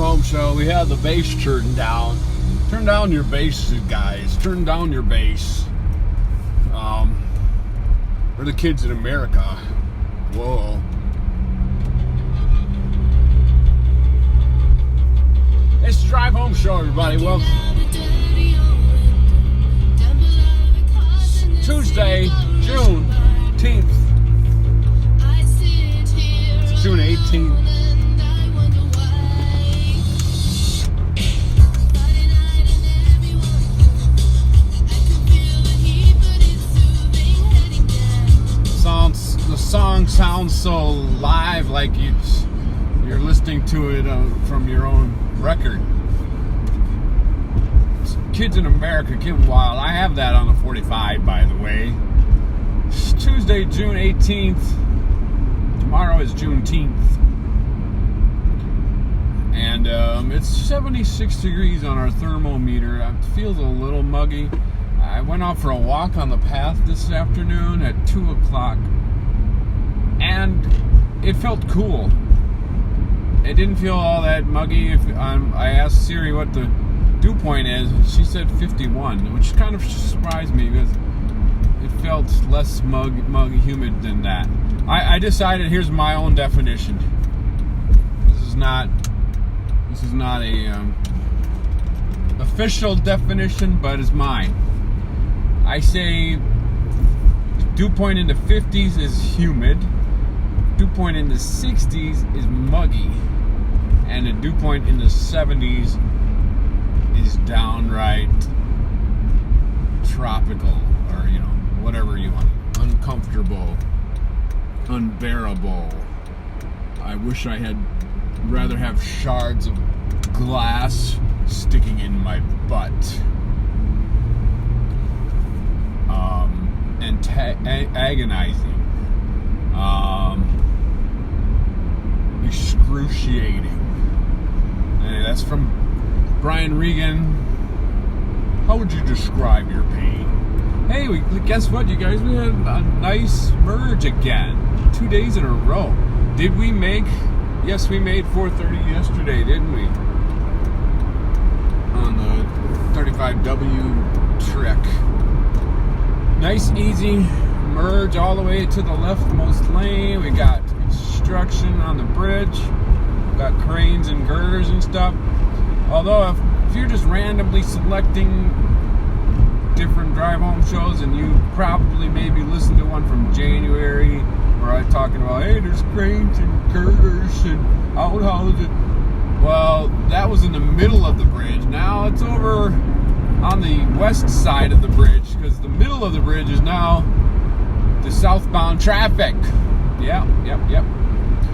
home show, we had the bass turned down. Turn down your bass, guys. Turn down your bass. We're the kids in America. Whoa. It's the Drive Home Show, everybody. Welcome. Tuesday, June 18th. It's June 18th. The song sounds so live, like you're listening to it from your own record. Kids in America, Get Wild. I have that on the 45, by the way. It's Tuesday, June 18th. Tomorrow is Juneteenth. And it's 76 degrees on our thermometer. It feels a little muggy. I went out for a walk on the path this afternoon at 2 o'clock. And it felt cool. It didn't feel all that muggy. I asked Siri what the dew point is, and she said 51, which kind of surprised me because it felt less humid than that. I decided, here's my own definition. This is not a official definition, but it's mine. I say dew point in the 50s is humid. Dew point in the 60s is muggy, and the dew point in the 70s is downright tropical, or whatever you want. Uncomfortable, unbearable. I wish I had rather have shards of glass sticking in my butt. And agonizing. Excruciating. And that's from Brian Regan. How would you describe your pain? Hey, guess what, you guys? We had a nice merge again. 2 days in a row. Did we make? Yes, we made 4:30 yesterday, didn't we? On the 35W trek. Nice, easy merge all the way to the leftmost lane. We got construction on the bridge. We got cranes and girders and stuff. Although if you're just randomly selecting different drive home shows, and you probably maybe listened to one from January where I was talking about, hey, there's cranes and girders and outhouses. Well, that was in the middle of the bridge. Now it's over on the west side of the bridge, because the middle of the bridge is now the southbound traffic. Yep.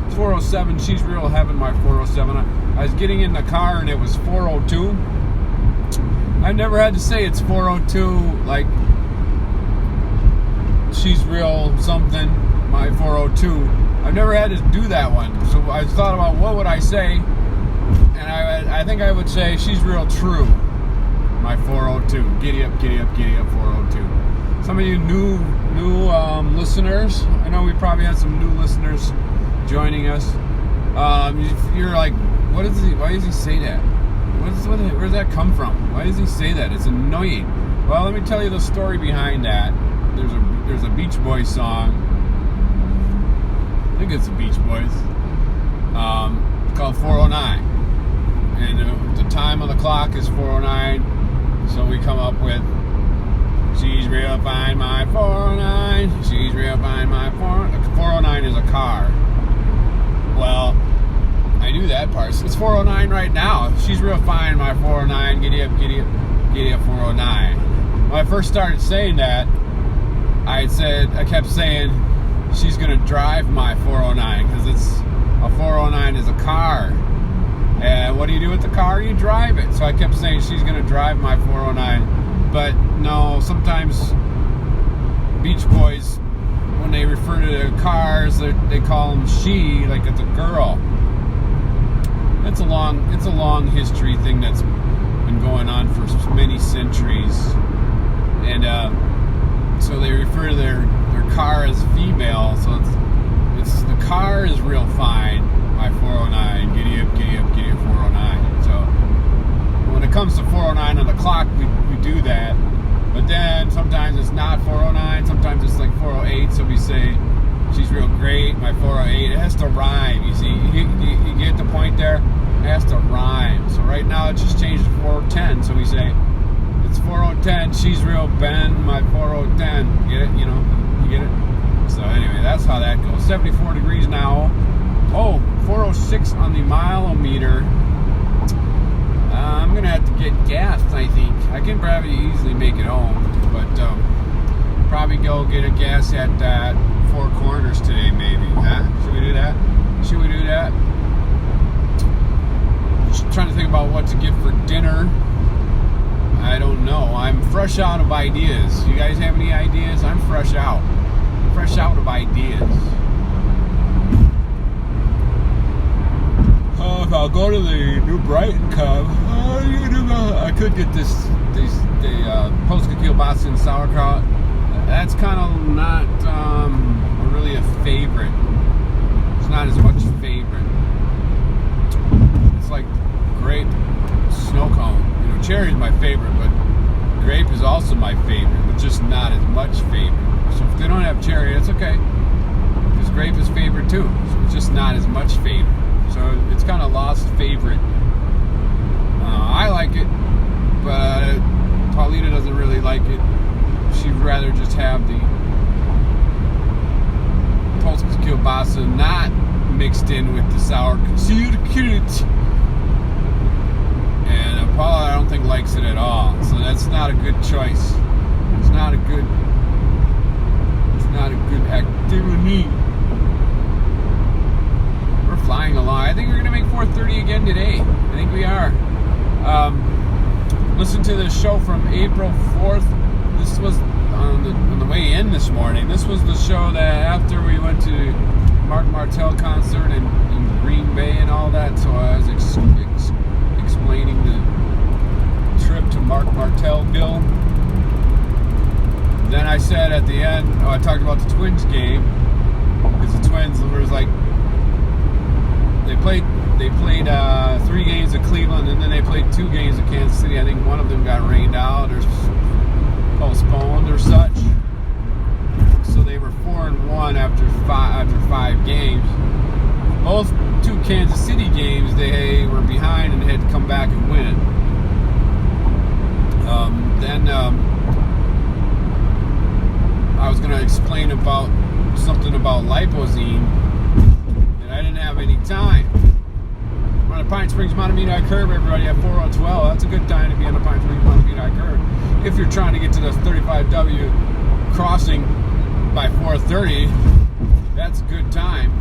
It's 407. She's real having my 407. I was getting in the car and it was 402. I've never had to say it's 402 like she's real something, my 402. I've never had to do that one. So I thought about what would I say, and I think I would say she's real true, my 402. Giddy up, 402. Some of you new listeners, I know we probably had some new listeners joining us. You're like, why does he say that? Where does that come from? Why does he say that? It's annoying. Well, let me tell you the story behind that. There's a Beach Boys song. I think it's the Beach Boys. Called 409. And the time on the clock is 409. So we come up with, she's real fine, my 409. She's real fine, my 409 is a car. Well, I knew that part. It's 409 right now. She's real fine, my 409. Giddy up, 409. When I first started saying that, I kept saying, she's gonna drive my 409, because a 409 is a car. And what do you do with the car? You drive it. So I kept saying she's gonna drive my 409. But no, sometimes Beach Boys, when they refer to their cars, they call them she, like it's a girl. It's a long history thing that's been going on for many centuries, and so they refer to their car as female. So it's the car is real fine, my 409. Giddy up, 409. So when it comes to 409 on the clock, we do that. But then sometimes it's not 409. Sometimes it's like 408. So we say, she's real great, my 408. It has to rhyme. You see, you get the point there? It has to rhyme. So right now it just changed to 410. So we say, it's 4010, she's real Ben, my 4010. Get it? You know, you get it? So anyway, that's how that goes. 74 degrees now. Oh, 406 on the mileometer. I'm going to have to get gas, I think. I can probably easily make it home. But probably go get a gas at Four Corners today, maybe. Huh? Should we do that? Just trying to think about what to get for dinner. I don't know. I'm fresh out of ideas. You guys have any ideas? I'm fresh out. Of ideas. If I'll go to the New Brighton Cub, I could get the Polska kielbasa sauerkraut. That's kind of not really a favorite. It's not as much a favorite. It's like grape snow cone. You know, cherry is my favorite, but grape is also my favorite, but just not as much favorite. So if they don't have cherry, that's okay, because grape is favorite too. So it's just not as much favorite. So it's kind of lost favorite. I like it, but Paulina doesn't really like it. She'd rather just have the Polska kielbasa not mixed in with the sour sauerkraut. And Paula, I don't think, likes it at all. So that's not a good choice. It's not a good activity. We're flying along. I think we're gonna make 4:30 again today. I think we are. Listen to the show from April 4th. This was on the way in this morning. This was the show that after we went to Mark Martell concert in Green Bay and all that. So I was explaining the trip to Mark Martellville. Then I said at the end, I talked about the Twins game, because the Twins was like, they played 3 games at Cleveland, and then they played 2 games at Kansas City. I think one of them got rained out or postponed or such. So they were 4-1 after 5 games. Both 2 Kansas City games, they were behind and had to come back and win. Then I was going to explain about something about Lipozene, and I didn't have any time. We're on the Pine Springs Mahtomedi curve, everybody, at 4012. That's a good time to be on the Pine Springs Mahtomedi curve. If you're trying to get to the 35W crossing by 4:30, that's a good time.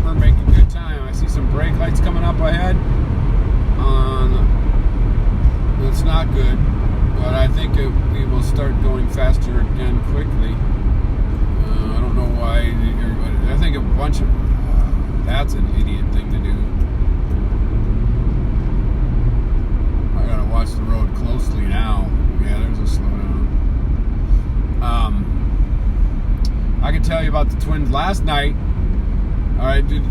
We're making good time. I see some brake lights coming up ahead. That's not good, but I think we will start going faster again quickly. I don't know why everybody. I think a bunch of that's an idiot thing to do. I gotta watch the road closely now. Yeah, there's a slowdown. I can tell you about the Twins last night. All right, did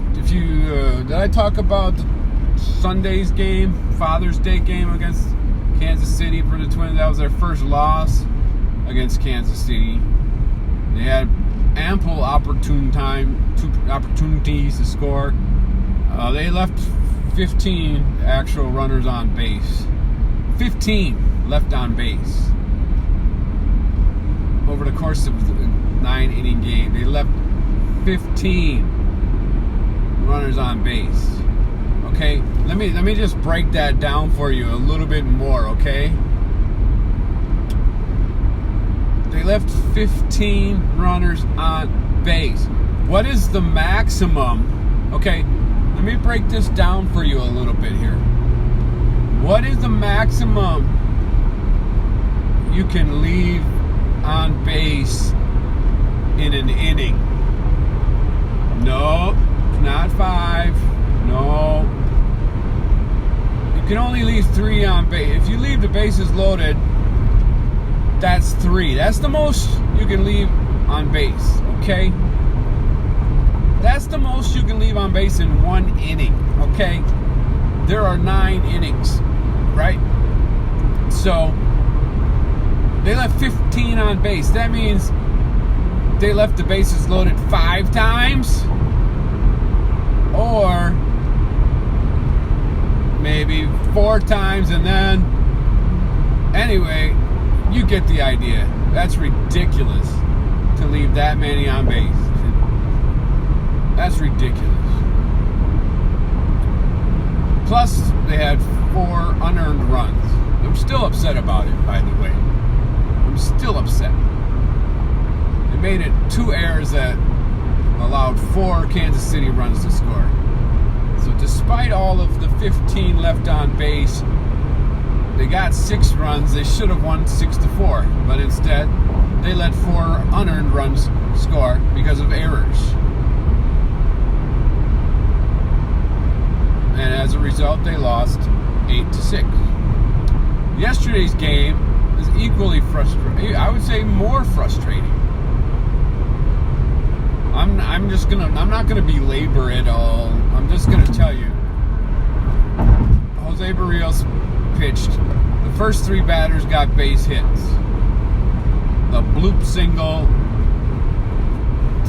I talk about Sunday's game, Father's Day game against Kansas City for the Twins? That was their first loss against Kansas City. They had ample opportunities to score. They left 15 actual runners on base. 15 left on base over the course of the 9-inning game. They left 15 runners on base. Okay, let me just break that down for you a little bit more. Okay, they left 15 runners on base. What is the maximum? Okay, let me break this down for you a little bit here. What is the maximum you can leave on base in an inning? No, not 5. No. You can only leave 3 on base. If you leave the bases loaded, that's 3. That's the most you can leave on base, okay? That's the most you can leave on base in one inning, okay? There are 9 innings, right? So they left 15 on base. That means they left the bases loaded 5 times, or maybe 4 times, and then anyway, you get the idea. That's ridiculous to leave that many on base. That's ridiculous. Plus, they had 4 unearned runs. I'm still upset about it, by the way. I'm still upset. They made it 2 errors that allowed 4 Kansas City runs to score. So despite all of the 15 left on base, they got 6 runs. They should have won 6-4, but instead they let 4 unearned runs score because of errors. And as a result, they lost 8-6. Yesterday's game is equally frustrating. I would say more frustrating. I'm not gonna belabor it all. I'm just gonna tell you. Jose Barrios pitched. The first 3 batters got base hits. The bloop single,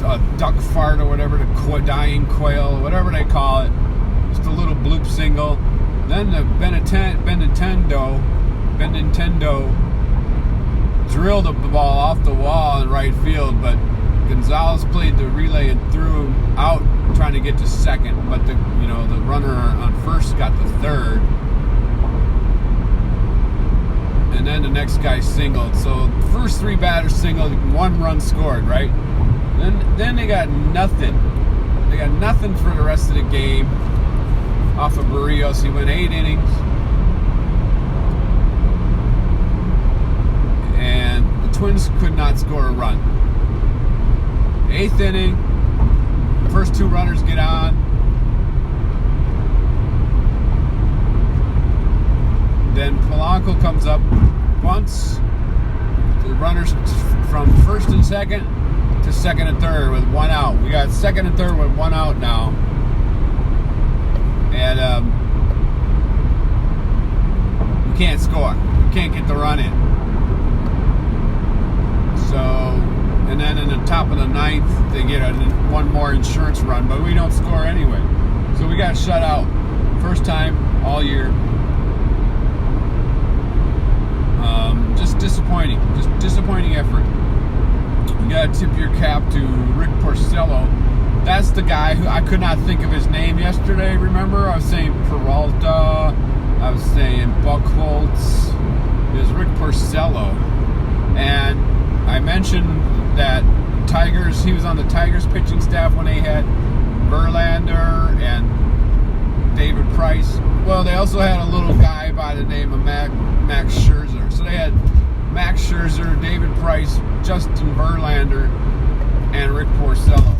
a duck fart or whatever, the dying quail, whatever they call it. Just a little bloop single. Then the Benintendi drilled the ball off the wall in right field, but Gonzalez played the relay and threw him out trying to get to second, but the runner on first got the third. And then the next guy singled. So the first 3 batters singled, 1 run scored, right? Then they got nothing. They got nothing for the rest of the game off of Barrios. He went 8 innings. And the Twins could not score a run. 8th inning, the first 2 runners get on. Then Polanco comes up, bunts the runners from first and second to second and third with 1 out. We got second and third with 1 out now. And we can't score. We can't get the run in. So, and then in the top of the 9th, they get 1 more insurance run, but we don't score anyway. So we got shut out. First time all year. Just disappointing. Just disappointing effort. You gotta tip your cap to Rick Porcello. That's the guy who I could not think of his name yesterday, remember? I was saying Peralta. I was saying Buchholz. It was Rick Porcello. And I mentioned that Tigers, he was on the Tigers pitching staff when they had Verlander and David Price. Well, they also had a little guy by the name of Max Scherzer. So they had Max Scherzer, David Price, Justin Verlander, and Rick Porcello.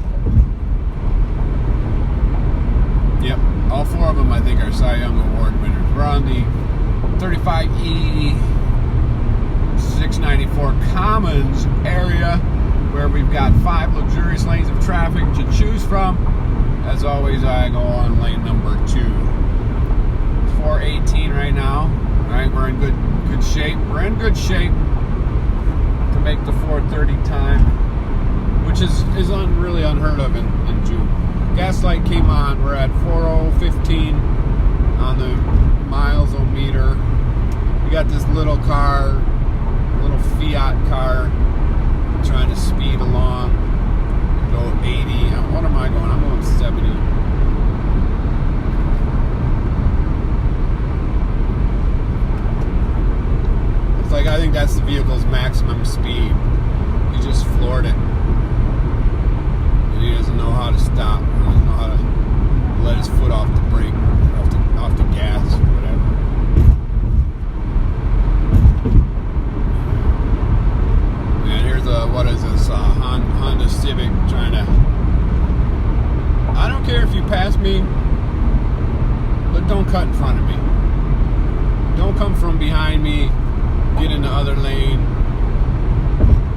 Yep, all 4 of them I think are Cy Young Award winners. We're on the 35E 694 Commons area where we've got 5 luxurious lanes of traffic to choose from. As always, I go on lane number 2. It's 4:18 right now. All right, we're in good shape. We're in good shape to make the 4:30 time, which is really unheard of in June. Gas light came on. We're at 4:15 on the miles-o-meter. We got this little car, little Fiat car, trying to speed along, go 80. What am I going? I'm going 70. It's like, I think that's the vehicle's maximum speed. He just floored it. And he doesn't know how to stop. He doesn't know how to let his foot off the brake, off the gas, or whatever. And here's what is this? Honda Civic trying to. I don't care if you pass me, but don't cut in front of me. Don't come from behind me, get in the other lane,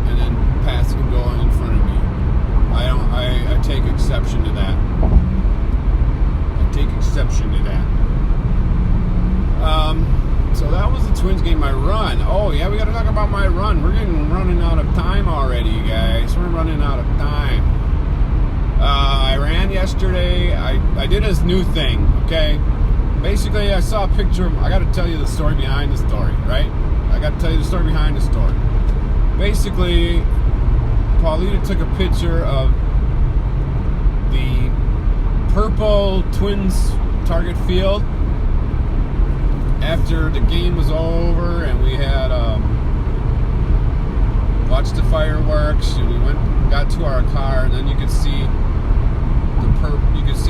and then pass and go in front of me. I take exception to that. Oh yeah, we got to talk about my run. We're running out of time already, you guys. We're running out of time. I ran yesterday. I did this new thing. Okay, basically I saw a picture. I got to tell you the story behind the story, right? I got to tell you the story behind the story. Basically, Paulita took a picture of the purple Twins Target Field after the game was over, and we had watched the fireworks, and we got to our car, and then you could see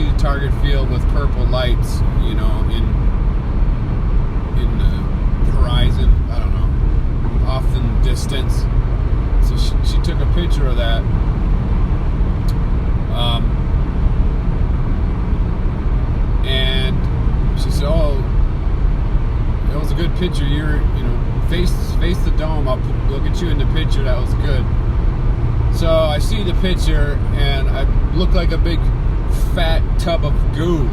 the Target Field with purple lights, you know, in the horizon. I don't know, off in the distance. So she took a picture of that. And she said, "Oh, that was a good picture. You're, you know, face the dome. I'll look at you in the picture. That was good." So I see the picture, and I look like a big fat tub of goo.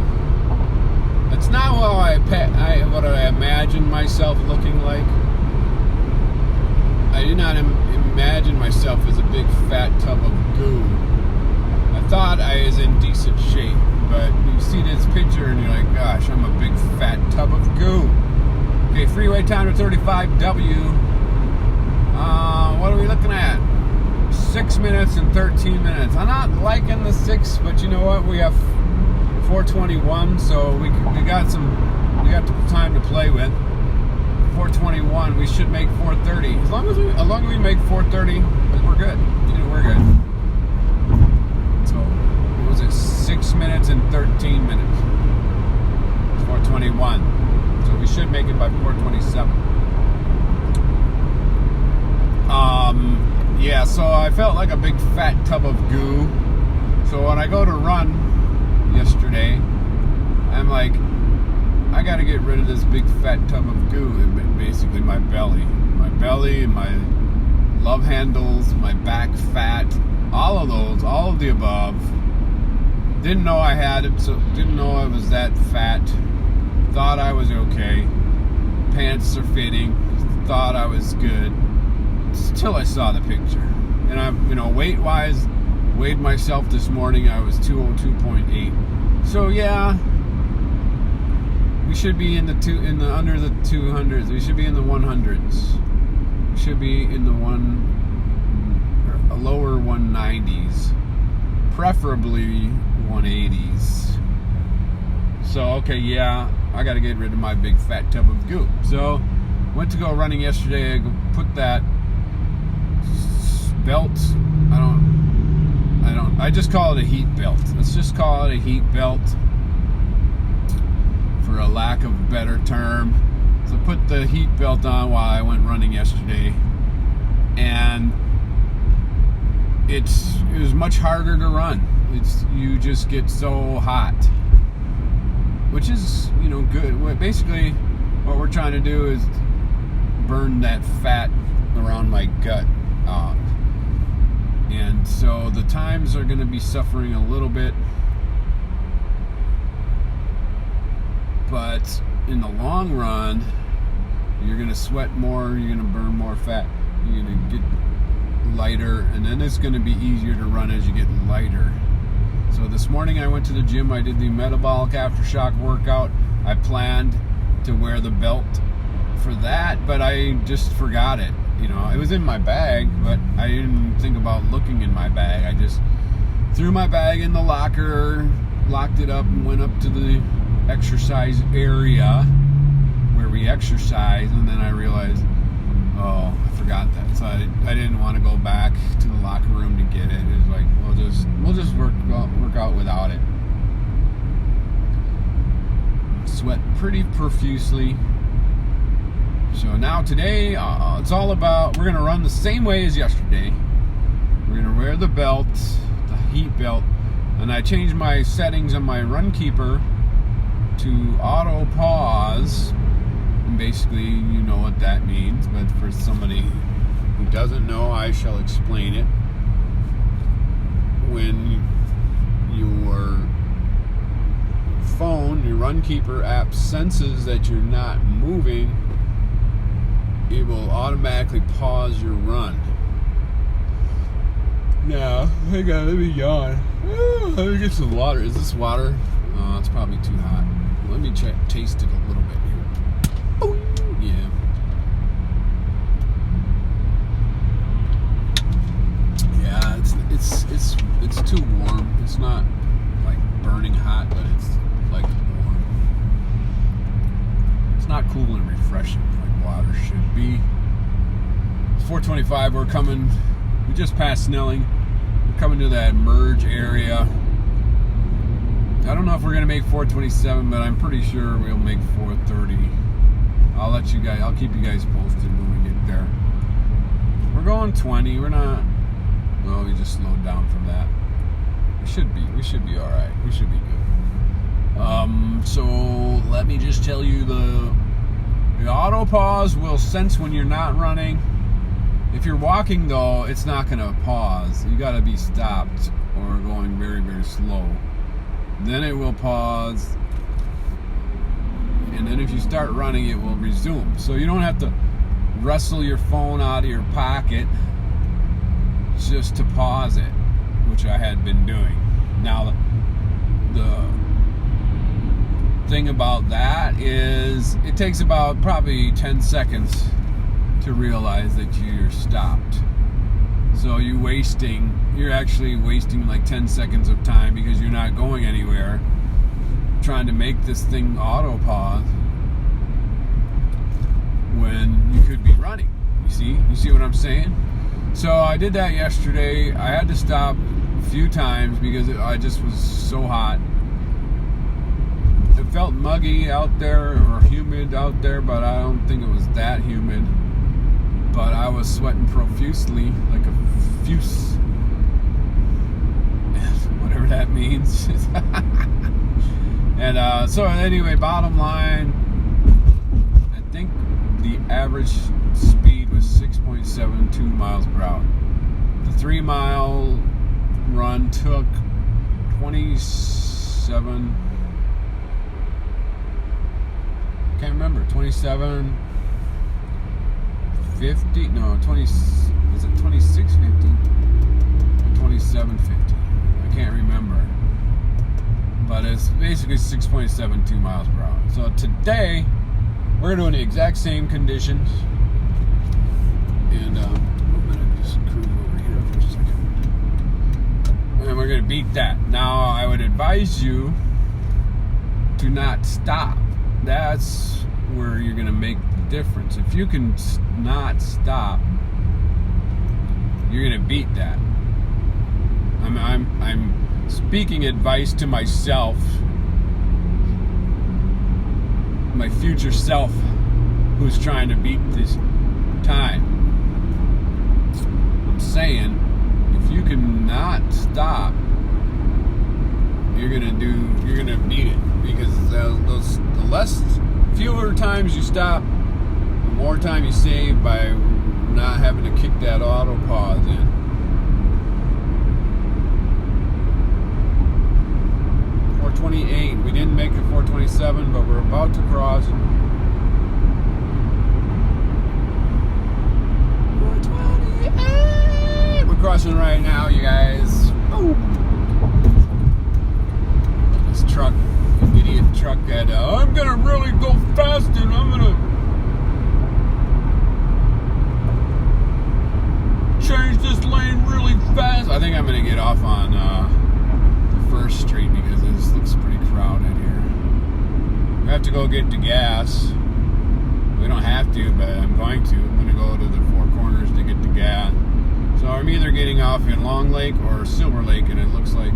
That's not what I imagined myself looking like. I did not imagine myself as a big fat tub of goo. I thought I was in decent shape, but you see this picture and you're like, gosh, I'm a big fat tub of goo. Okay, freeway time to 35W. What are we looking at? 6 minutes and 13 minutes. I'm not liking the 6, but you know what? We have 421, so we got time to play with. 421. We should make 430. As long as we make 430, we're good. You know, we're good. So what was it? 6 minutes and 13 minutes. 421. So we should make it by 427. Yeah, so I felt like a big fat tub of goo. So when I go to run yesterday, I'm like, I got to get rid of this big fat tub of goo. Basically my belly, my love handles, my back fat, all of the above. Didn't know I had it, so didn't know I was that fat. Thought I was okay. Pants are fitting. Thought I was good. Till I saw the picture. And I'm, you know, weight-wise, weighed myself this morning. I was 202.8. So yeah, we should be under the 200s. We should be in the 100s. We should be in the lower 190s, preferably 180s. So okay, yeah, I got to get rid of my big fat tub of goo. So went to go running yesterday. I put that belt. I just call it a heat belt. Let's just call it a heat belt, for a lack of a better term. So I put the heat belt on while I went running yesterday, and it was much harder to run. You just get so hot, which is, you know, good. Basically, what we're trying to do is burn that fat around my gut out. And so the times are going to be suffering a little bit, but in the long run, you're going to sweat more, you're going to burn more fat, you're going to get lighter, and then it's going to be easier to run as you get lighter. So this morning I went to the gym. I did the metabolic aftershock workout. I planned to wear the belt for that, but I just forgot it. You know, it was in my bag, but I didn't think about looking in my bag. I just threw my bag in the locker, locked it up, and went up to the exercise area where we exercise, and then I realized, oh, I forgot that. So I didn't want to go back to the locker room to get it. It was like, we'll just work out without it. Sweat pretty profusely. So now today, it's all about, we're going to run the same way as yesterday. We're going to wear the belt, the heat belt, and I changed my settings on my Runkeeper to auto pause. And basically, you know what that means, but for somebody who doesn't know, I shall explain it. When your phone, your Runkeeper app senses that you're not moving, it will automatically pause your run. Now, hang on, let me yawn. Let me get some water. Is this water? Oh, it's probably too hot. Let me taste it a little bit here. Oh, yeah. Yeah, it's too warm. It's not like burning hot, but it's like warm. It's not cool and refreshing like water should be. It's 4:25. We're coming. We just passed Snelling. We're coming to that merge area. I don't know if we're gonna make 4:27, but I'm pretty sure we'll make 4:30. I'll keep you guys posted when we get there. We're going 20. We're not. Well, we just slowed down from that. We should be all right. We should be good. So let me just tell you the auto pause will sense when you're not running. If you're walking though, it's not gonna pause. You gotta be stopped or going very, very slow. Then it will pause. And then if you start running, it will resume. So you don't have to wrestle your phone out of your pocket just to pause it, which I had been doing. Now, the thing about that is it takes about probably 10 seconds to realize that you're stopped. So you're actually wasting like 10 seconds of time because you're not going anywhere trying to make this thing auto pause when you could be running. You see what I'm saying? So I did that yesterday. I had to stop a few times because I just was so hot. It felt muggy out there or humid out there, but I don't think it was that humid. But I was sweating profusely, like a fuse, whatever that means. And so anyway, bottom line, I think the average speed was 6.72 miles per hour. The 3 mile run took 27, can't remember, 27. 50? No, 20. Was it 26.50 or 27.50? I can't remember. But it's basically 6.72 miles per hour. So today we're doing the exact same conditions, and I'm gonna just cruise over here for a second, and we're gonna beat that. Now I would advise you to not stop. That's where you're gonna make the difference. If you can not stop, you're gonna beat that. I'm speaking advice to myself, my future self, who's trying to beat this time. I'm saying, if you can not stop, you're gonna beat it, because the fewer times you stop, the more time you save by not having to kick that auto pause in. 428. We didn't make it 427, but we're about to cross. 428. We're crossing right now, you guys. Oh. This truck, idiot truck, had. I'm gonna really go fast, and I'm gonna change this lane really fast. I think I'm gonna get off on the First Street because this looks pretty crowded here. We have to go get the gas. We don't have to, but I'm going to. I'm gonna go to the Four Corners to get the gas. So I'm either getting off in Long Lake or Silver Lake, and it looks like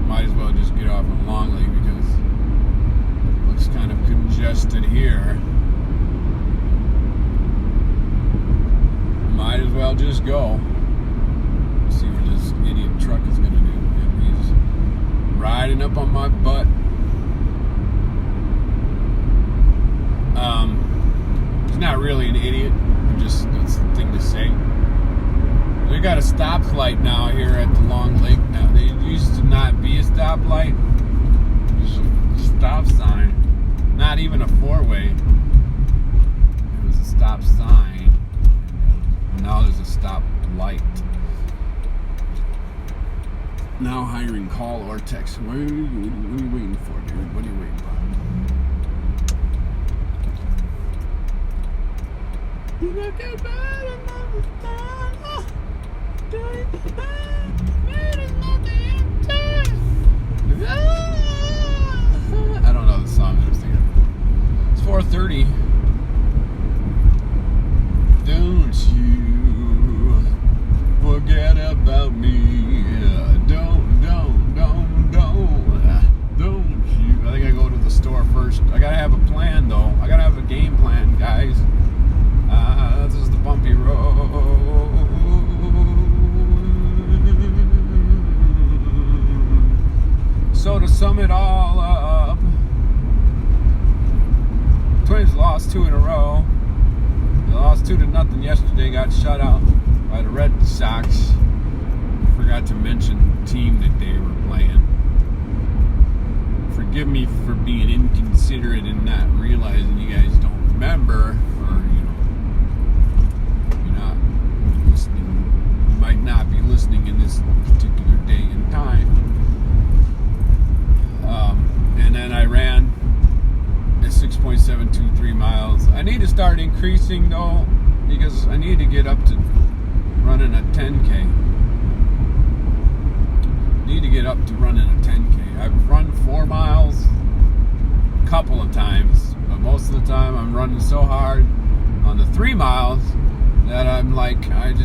might as well just get off in Long Lake because it looks kind of congested here. Might as well just go. See what this idiot truck is gonna do. He's riding up on my butt. He's not really an idiot. Just that's the thing to say. We got a stoplight now here at the Long Lake. Now they used to not be a stoplight. Just a stop sign. Not even a four-way. It was a stop sign. stop light. Now hiring call or text. What are you waiting for, dude? What are you waiting for? You look at bad and I don't know the song I was thinking. It's 4:30. Don't you forget about me. Don't you. I think I go to the store first. I gotta have a plan though. I gotta have a game plan, guys. This is the bumpy road. So to sum it all up, Twins lost 2 in a row. They lost 2-0 yesterday. Got shut out by the Red Sox. Forgot to mention the team that they were playing. Forgive me for being inconsiderate and not realizing you guys don't remember, or you're not listening. You might not be listening in this particular day and time. And then I ran at 6.723 miles. I need to start increasing though, because I need to get up to running a 10K. Need to get up to running a 10K. I've run 4 miles a couple of times, but most of the time I'm running so hard on the 3 miles that I'm like, I'm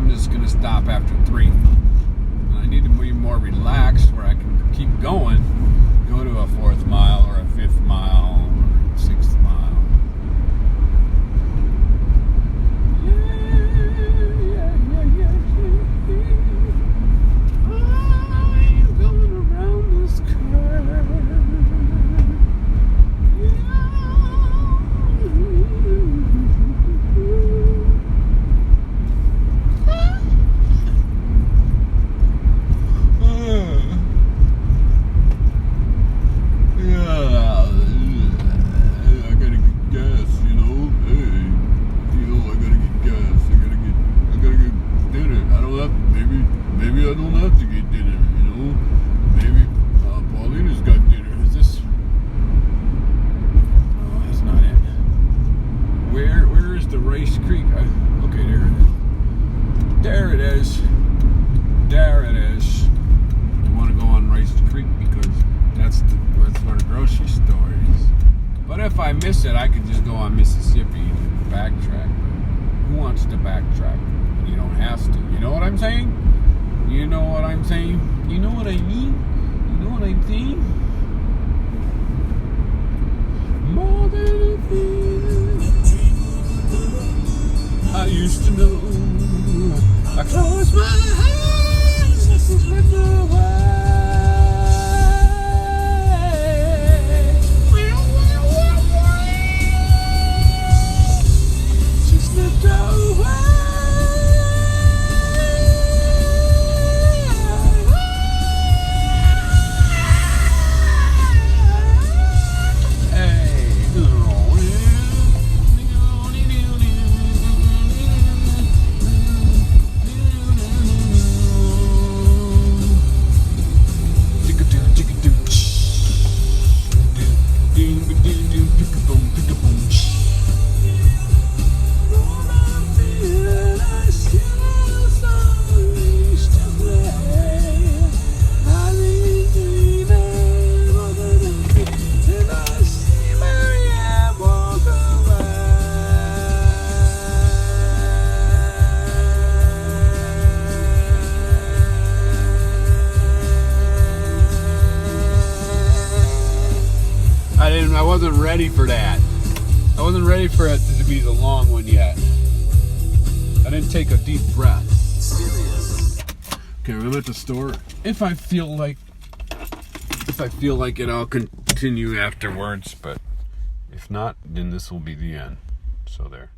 just gonna stop after 3. And I need to be more relaxed where I can keep going, go to a 4th mile or a 5th mile or 6th mile. I'm going around this curve. Maybe I don't have to get dinner, Maybe Paulina's got dinner. Is this? Oh, that's not it. Where is the Rice Creek? Okay, there it is. There it is. There it is. I want to go on Rice Creek because that's where the grocery store is. But if I miss it, I can just go on Mississippi and backtrack. Who wants to backtrack? You don't have to. You know what I'm saying? You know what I'm saying? You know what I mean? You know what I'm saying? More than a thing I used to know. I close my eyes and slip away. She slipped away. I wasn't ready for that. I wasn't ready for it to be the long one yet. I didn't take a deep breath. Okay, I'm at the store. If I feel like it, I'll continue afterwards. But if not, then this will be the end. So there.